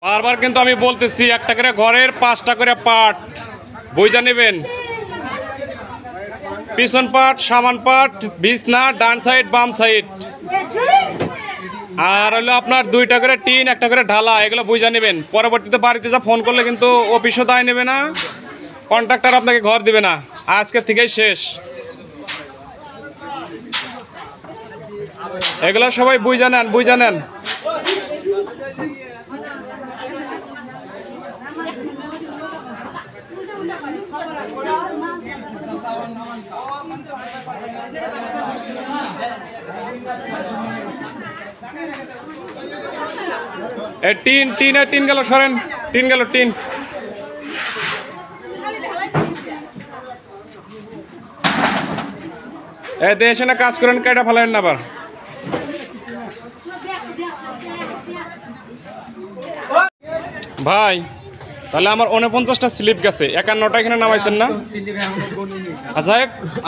বারবার কিন্তু আমি বলতেছি একটা করে ঘরের 5টা করে পাট বুঝা নেবেন। পিছন পাট, সামান পাট, বিছনা, ডান সাইড বাম সাইড। আর হলো আপনার 2টা করে টিন, একটা করে ঢালা, এগুলো বুঝা নেবেন। পরবর্তীতে বাড়িতে যা ফোন করলে কিন্তু অফিসও দায় নেবে না, কন্ট্রাক্টর আপনাকে ঘর দিবে না। আজকে থেকেই শেষ। এগুলো সবাই বুঝা নেন, বুঝা নেন। টিন গেল, সরেন। টিন গেল, টিন। দেশে না কাজ করেন, কেটে ফেলেন না আবার। ভাই তাহলে আমার 49টা স্লিপ গেছে, 51টা এখানে নামাইছেন না? আচ্ছা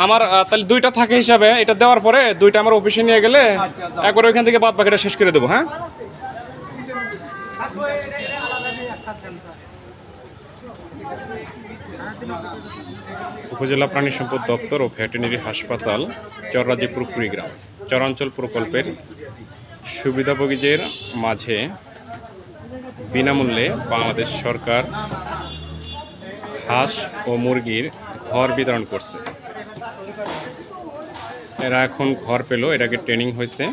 আমার তাহলে 2টা থাকে হিসাবে, এটা দেওয়ার পরে 2টা আমার অফিসে নিয়ে গেলে একবার ওইখান থেকে বাদ বাকিটা শেষ করে দেবো। হ্যাঁ, উপজেলা প্রাণী সম্পদ দপ্তর ও ভেটেরিনারি হাসপাতাল, চররাজিপুর কুড়িগ্রাম চরাঞ্চল প্রকল্পের সুবিধাভোগীদের মাঝে বিনামূল্যে বাংলাদেশ সরকার হাঁস ও মুরগির ঘর বিতরণ করছে। এরা এখন ঘর পেল, এটাকে ট্রেনিং হয়েছে।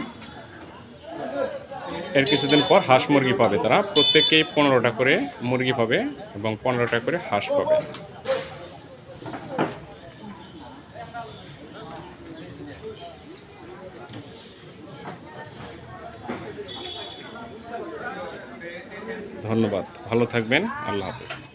এর কিছুদিন পর হাঁস মুরগি পাবে তারা। প্রত্যেকেই 15টা করে মুরগি পাবে এবং 15টা করে হাঁস পাবে। ধন্যবাদ, ভালো থাকবেন, আল্লাহ হাফেজ।